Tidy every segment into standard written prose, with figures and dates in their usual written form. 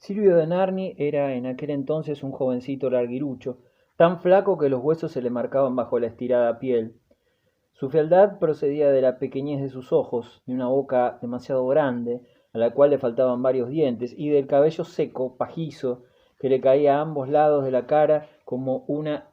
Silvio de Narni era en aquel entonces un jovencito larguirucho, tan flaco que los huesos se le marcaban bajo la estirada piel. Su fealdad procedía de la pequeñez de sus ojos, de una boca demasiado grande, a la cual le faltaban varios dientes, y del cabello seco, pajizo, que le caía a ambos lados de la cara como una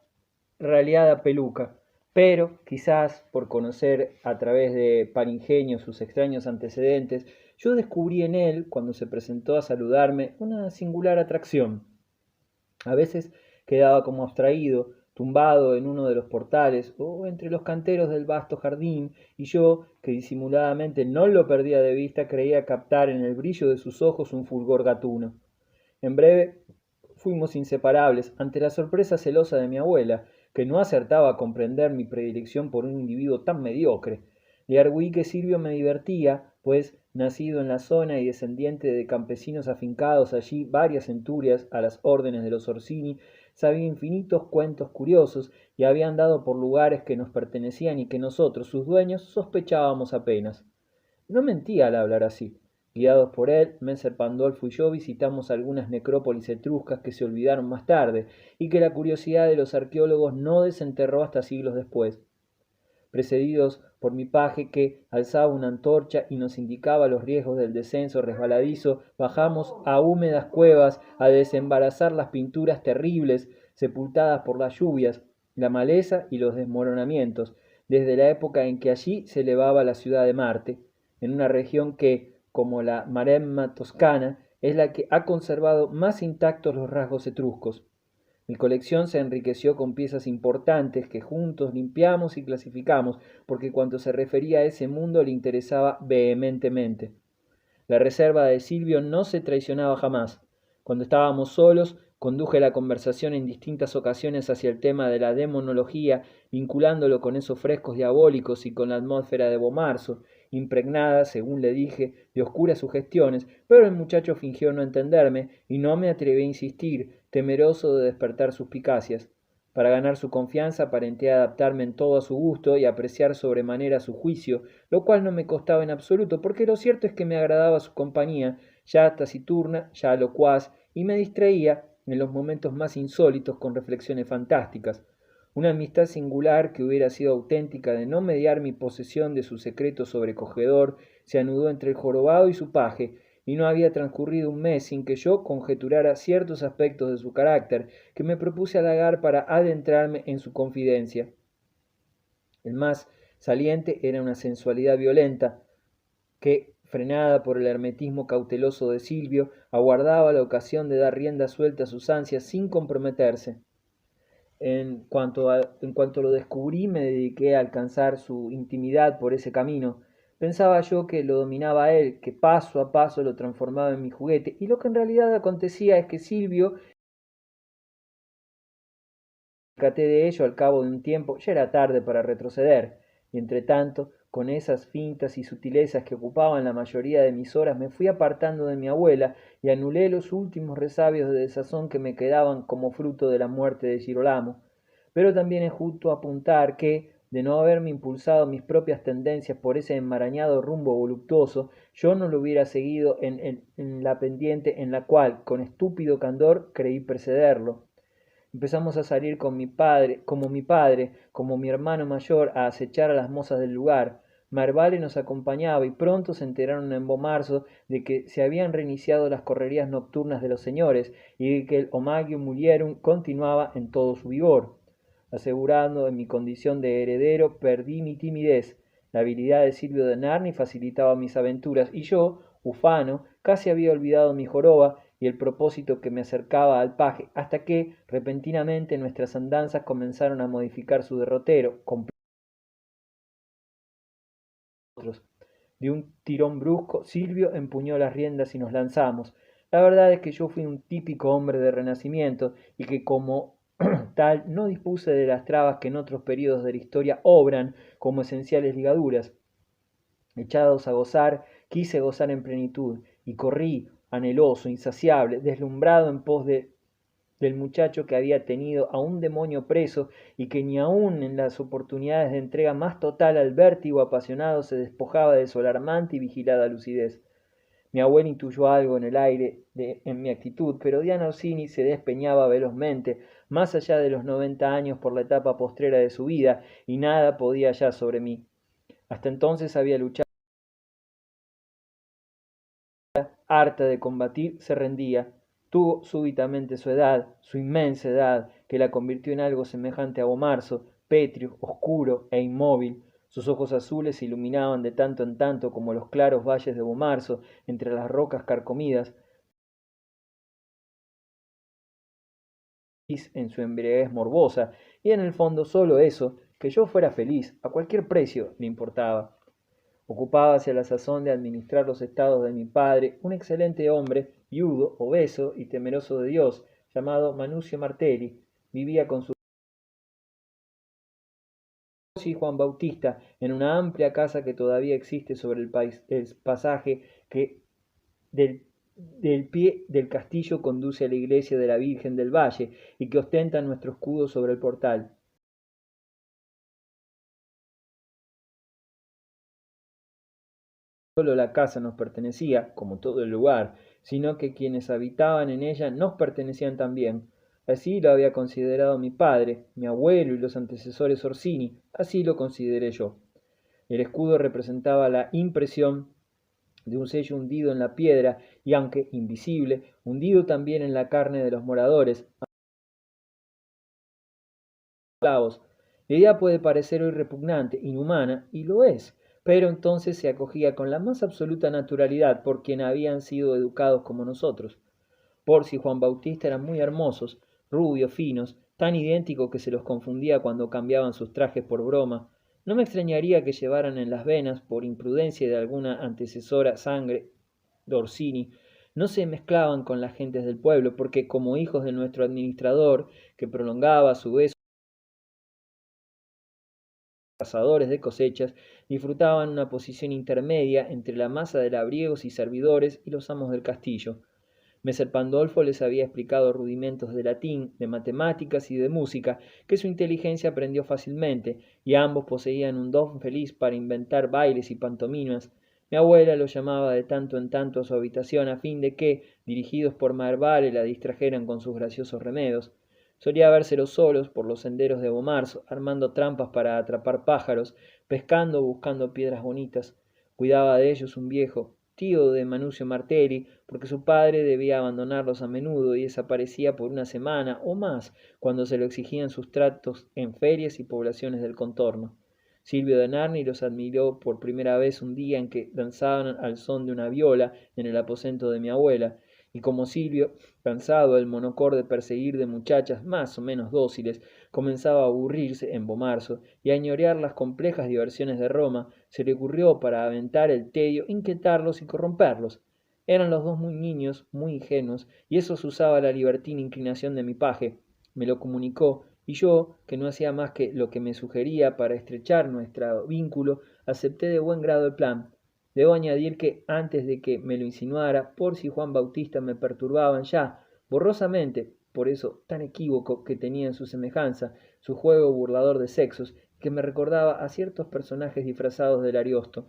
raleada peluca. Pero, quizás por conocer a través de Paringenio sus extraños antecedentes, yo descubrí en él, cuando se presentó a saludarme, una singular atracción. A veces quedaba como abstraído, tumbado en uno de los portales o entre los canteros del vasto jardín, y yo, que disimuladamente no lo perdía de vista, creía captar en el brillo de sus ojos un fulgor gatuno. En breve fuimos inseparables ante la sorpresa celosa de mi abuela, que no acertaba a comprender mi predilección por un individuo tan mediocre. Le arguí que Silvio me divertía, pues, nacido en la zona y descendiente de campesinos afincados allí varias centurias a las órdenes de los Orsini, sabía infinitos cuentos curiosos y había andado por lugares que nos pertenecían y que nosotros, sus dueños, sospechábamos apenas. No mentía al hablar así. Guiados por él, Messer Pandolfo y yo visitamos algunas necrópolis etruscas que se olvidaron más tarde y que la curiosidad de los arqueólogos no desenterró hasta siglos después. Precedidos por mi paje que alzaba una antorcha y nos indicaba los riesgos del descenso resbaladizo, bajamos a húmedas cuevas a desembarazar las pinturas terribles sepultadas por las lluvias, la maleza y los desmoronamientos, desde la época en que allí se elevaba la ciudad de Marte, en una región que, como la Maremma toscana, es la que ha conservado más intactos los rasgos etruscos. Mi colección se enriqueció con piezas importantes que juntos limpiamos y clasificamos, porque cuanto se refería a ese mundo le interesaba vehementemente. La reserva de Silvio no se traicionaba jamás. Cuando estábamos solos, conduje la conversación en distintas ocasiones hacia el tema de la demonología, vinculándolo con esos frescos diabólicos y con la atmósfera de Bomarzo, impregnada, según le dije, de oscuras sugestiones, pero el muchacho fingió no entenderme y no me atreví a insistir, temeroso de despertar suspicacias. Para ganar su confianza aparenté adaptarme en todo a su gusto y apreciar sobremanera su juicio, lo cual no me costaba en absoluto, porque lo cierto es que me agradaba su compañía, ya taciturna, ya locuaz, y me distraía en los momentos más insólitos con reflexiones fantásticas. Una amistad singular que hubiera sido auténtica de no mediar mi posesión de su secreto sobrecogedor se anudó entre el jorobado y su paje, y no había transcurrido un mes sin que yo conjeturara ciertos aspectos de su carácter que me propuse halagar para adentrarme en su confidencia. El más saliente era una sensualidad violenta, que, frenada por el hermetismo cauteloso de Silvio, aguardaba la ocasión de dar rienda suelta a sus ansias sin comprometerse. En cuanto lo descubrí, me dediqué a alcanzar su intimidad por ese camino. Pensaba yo que lo dominaba a él, que paso a paso lo transformaba en mi juguete, y lo que en realidad acontecía es que Silvio, percaté de ello al cabo de un tiempo, ya era tarde para retroceder, y entre tanto, con esas fintas y sutilezas que ocupaban la mayoría de mis horas, me fui apartando de mi abuela y anulé los últimos resabios de desazón que me quedaban como fruto de la muerte de Girolamo. Pero también es justo apuntar que, de no haberme impulsado mis propias tendencias por ese enmarañado rumbo voluptuoso, yo no lo hubiera seguido en la pendiente en la cual, con estúpido candor, creí precederlo. Empezamos a salir con mi padre, como mi hermano mayor, a acechar a las mozas del lugar. Marvale nos acompañaba y pronto se enteraron en Bomarzo de que se habían reiniciado las correrías nocturnas de los señores y de que el Omagium Mulierum continuaba en todo su vigor. Asegurando en mi condición de heredero, perdí mi timidez. La habilidad de Silvio de Narni facilitaba mis aventuras y yo, ufano, casi había olvidado mi joroba y el propósito que me acercaba al paje, hasta que, repentinamente, nuestras andanzas comenzaron a modificar su derrotero, con otros. De un tirón brusco, Silvio empuñó las riendas y nos lanzamos. La verdad es que yo fui un típico hombre de renacimiento y que como tal no dispuse de las trabas que en otros periodos de la historia obran como esenciales ligaduras. Echados a gozar, quise gozar en plenitud, y corrí, anheloso, insaciable, deslumbrado en pos del muchacho que había tenido a un demonio preso y que ni aun en las oportunidades de entrega más total al vértigo apasionado se despojaba de su alarmante y vigilada lucidez. Mi abuela intuyó algo en el aire en mi actitud, pero Diana Orsini se despeñaba velozmente, más allá de los 90 años por la etapa postrera de su vida, y nada podía ya sobre mí. Hasta entonces había luchado, harta de combatir, se rendía. Tuvo súbitamente su edad, su inmensa edad, que la convirtió en algo semejante a Bomarzo, pétreo, oscuro e inmóvil. Sus ojos azules se iluminaban de tanto en tanto como los claros valles de Bomarzo, entre las rocas carcomidas, en su embriaguez morbosa, y en el fondo solo eso, que yo fuera feliz, a cualquier precio, le importaba. Ocupábase a la sazón de administrar los estados de mi padre, un excelente hombre, viudo, obeso y temeroso de Dios, llamado Manucio Martelli. Vivía con su esposa y Juan Bautista en una amplia casa que todavía existe sobre el pasaje que del pie del castillo conduce a la iglesia de la Virgen del Valle y que ostenta nuestro escudo sobre el portal. Solo la casa nos pertenecía, como todo el lugar, sino que quienes habitaban en ella nos pertenecían también. Así lo había considerado mi padre, mi abuelo y los antecesores Orsini, así lo consideré yo. El escudo representaba la impresión de un sello hundido en la piedra y aunque invisible, hundido también en la carne de los moradores. La idea puede parecer hoy repugnante, inhumana, y lo es, pero entonces se acogía con la más absoluta naturalidad por quien habían sido educados como nosotros. Porcia y Juan Bautista eran muy hermosos, rubios, finos, tan idénticos que se los confundía cuando cambiaban sus trajes por broma. No me extrañaría que llevaran en las venas, por imprudencia de alguna antecesora sangre d'Orsini, no se mezclaban con las gentes del pueblo, porque como hijos de nuestro administrador, que prolongaba a su vez cazadores de cosechas, disfrutaban una posición intermedia entre la masa de labriegos y servidores y los amos del castillo. Messer Pandolfo les había explicado rudimentos de latín, de matemáticas y de música, que su inteligencia aprendió fácilmente, y ambos poseían un don feliz para inventar bailes y pantomimas. Mi abuela los llamaba de tanto en tanto a su habitación a fin de que, dirigidos por Marvale, la distrajeran con sus graciosos remedos. Solía vérselos solos por los senderos de Bomarzo, armando trampas para atrapar pájaros, pescando o buscando piedras bonitas. Cuidaba de ellos un viejo, tío de Manucio Martelli, porque su padre debía abandonarlos a menudo y desaparecía por una semana o más cuando se lo exigían sus tratos en ferias y poblaciones del contorno. Silvio de Narni los admiró por primera vez un día en que danzaban al son de una viola en el aposento de mi abuela, y como Silvio, cansado del monocor de perseguir de muchachas más o menos dóciles, comenzaba a aburrirse en Bomarzo y a añorear las complejas diversiones de Roma, se le ocurrió para aventar el tedio inquietarlos y corromperlos. Eran los dos muy niños, muy ingenuos, y eso se usaba la libertina inclinación de mi paje. Me lo comunicó, y yo, que no hacía más que lo que me sugería para estrechar nuestro vínculo, acepté de buen grado el plan. Debo añadir que, antes de que me lo insinuara, Porcia y Juan Bautista me perturbaban ya, borrosamente, por eso tan equívoco que tenía en su semejanza, su juego burlador de sexos, que me recordaba a ciertos personajes disfrazados del Ariosto.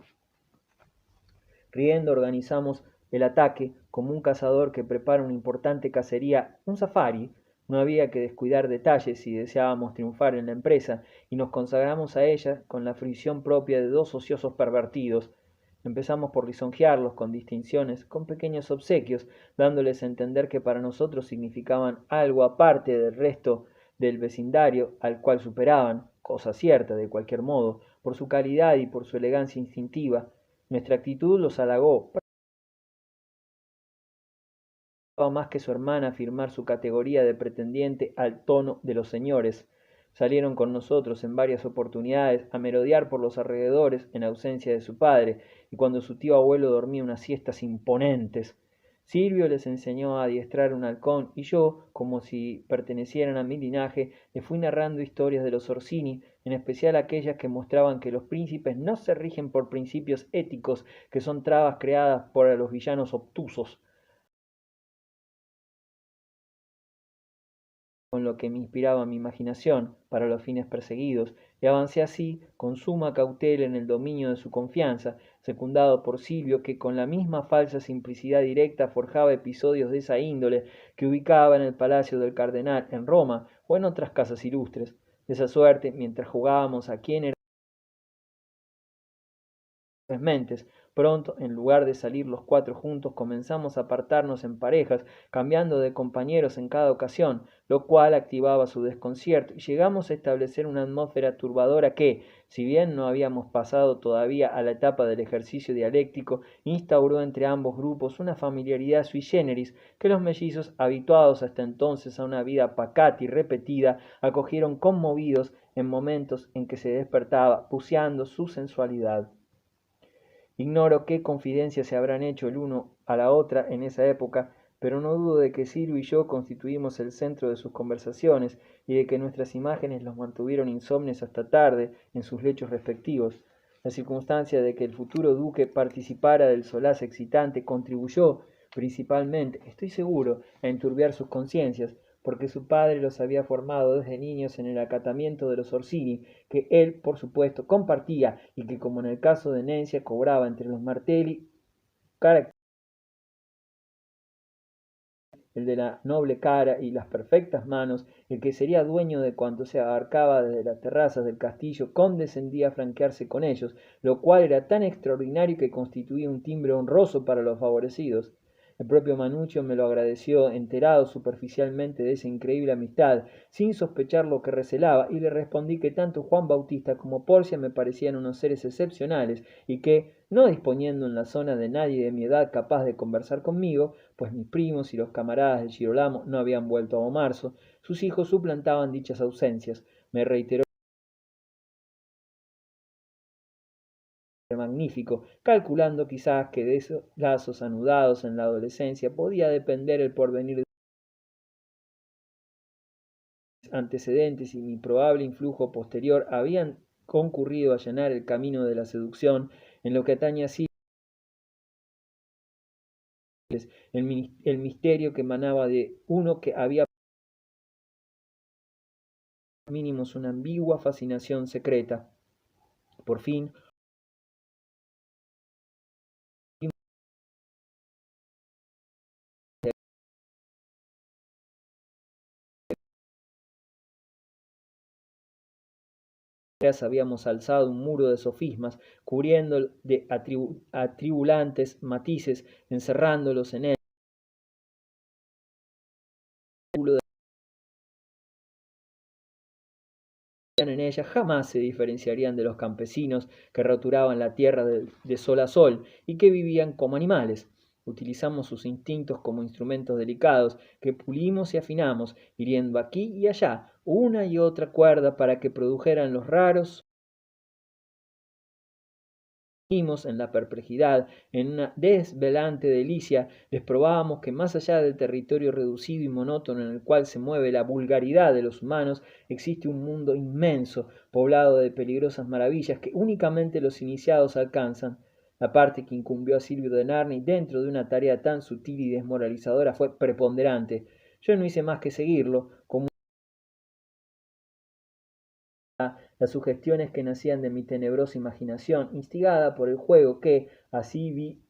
Riendo organizamos el ataque como un cazador que prepara una importante cacería, un safari. No había que descuidar detalles si deseábamos triunfar en la empresa, y nos consagramos a ella con la fruición propia de dos ociosos pervertidos. Empezamos por lisonjearlos con distinciones, con pequeños obsequios, dándoles a entender que para nosotros significaban algo aparte del resto del vecindario al cual superaban, cosa cierta de cualquier modo, por su calidad y por su elegancia instintiva. Nuestra actitud los halagó. No más que su hermana afirmar su categoría de pretendiente al tono de los señores. Salieron con nosotros en varias oportunidades a merodear por los alrededores en ausencia de su padre, y cuando su tío abuelo dormía unas siestas imponentes. Silvio les enseñó a adiestrar un halcón, y yo, como si pertenecieran a mi linaje, les fui narrando historias de los Orsini, en especial aquellas que mostraban que los príncipes no se rigen por principios éticos, que son trabas creadas por los villanos obtusos. Con lo que me inspiraba mi imaginación para los fines perseguidos, y avancé así con suma cautela en el dominio de su confianza, secundado por Silvio, que con la misma falsa simplicidad directa forjaba episodios de esa índole que ubicaba en el palacio del cardenal en Roma o en otras casas ilustres. De esa suerte, mientras jugábamos a quién era mentes. Pronto, en lugar de salir los cuatro juntos, comenzamos a apartarnos en parejas, cambiando de compañeros en cada ocasión, lo cual activaba su desconcierto, y llegamos a establecer una atmósfera turbadora que, si bien no habíamos pasado todavía a la etapa del ejercicio dialéctico, instauró entre ambos grupos una familiaridad sui generis que los mellizos, habituados hasta entonces a una vida pacata y repetida, acogieron conmovidos en momentos en que se despertaba, buceando su sensualidad. Ignoro qué confidencias se habrán hecho el uno a la otra en esa época, pero no dudo de que Silvio y yo constituimos el centro de sus conversaciones y de que nuestras imágenes los mantuvieron insomnes hasta tarde en sus lechos respectivos. La circunstancia de que el futuro duque participara del solaz excitante contribuyó, principalmente, estoy seguro, a enturbiar sus conciencias, porque su padre los había formado desde niños en el acatamiento de los Orsini, que él, por supuesto, compartía y que, como en el caso de Nencia, cobraba entre los Martelli el de la noble cara y las perfectas manos, el que sería dueño de cuanto se abarcaba desde las terrazas del castillo, condescendía a franquearse con ellos, lo cual era tan extraordinario que constituía un timbre honroso para los favorecidos. El propio Manuccio me lo agradeció, enterado superficialmente de esa increíble amistad, sin sospechar lo que recelaba, y le respondí que tanto Juan Bautista como Porcia me parecían unos seres excepcionales, y que, no disponiendo en la zona de nadie de mi edad capaz de conversar conmigo, pues mis primos y los camaradas de Girolamo no habían vuelto a marzo, sus hijos suplantaban dichas ausencias. Me reiteró magnífico, calculando quizás que de esos lazos anudados en la adolescencia podía depender el porvenir de mis antecedentes y mi probable influjo posterior habían concurrido a llenar el camino de la seducción en lo que atañe así el misterio que emanaba de uno que había mínimos una ambigua fascinación secreta. Por fin, habíamos alzado un muro de sofismas, cubriendo de atribulantes matices, encerrándolos en él en ella jamás se diferenciarían de los campesinos que roturaban la tierra de sol a sol y que vivían como animales. Utilizamos sus instintos como instrumentos delicados que pulimos y afinamos, hiriendo aquí y allá una y otra cuerda para que produjeran los raros en la perplejidad, en una desvelante delicia, les probábamos que más allá del territorio reducido y monótono en el cual se mueve la vulgaridad de los humanos, existe un mundo inmenso, poblado de peligrosas maravillas que únicamente los iniciados alcanzan. La parte que incumbió a Silvio de Narni dentro de una tarea tan sutil y desmoralizadora fue preponderante. Yo no hice más que seguirlo, como las sugestiones que nacían de mi tenebrosa imaginación, instigada por el juego que, así vi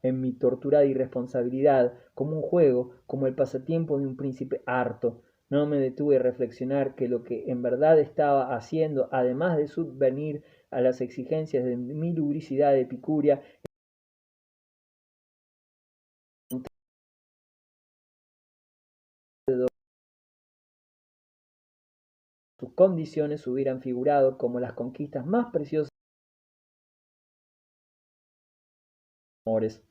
en mi torturada irresponsabilidad, como un juego, como el pasatiempo de un príncipe harto. No me detuve a reflexionar que lo que en verdad estaba haciendo, además de subvenir a las exigencias de mi lubricidad epicúrea, sus condiciones hubieran figurado como las conquistas más preciosas de amores.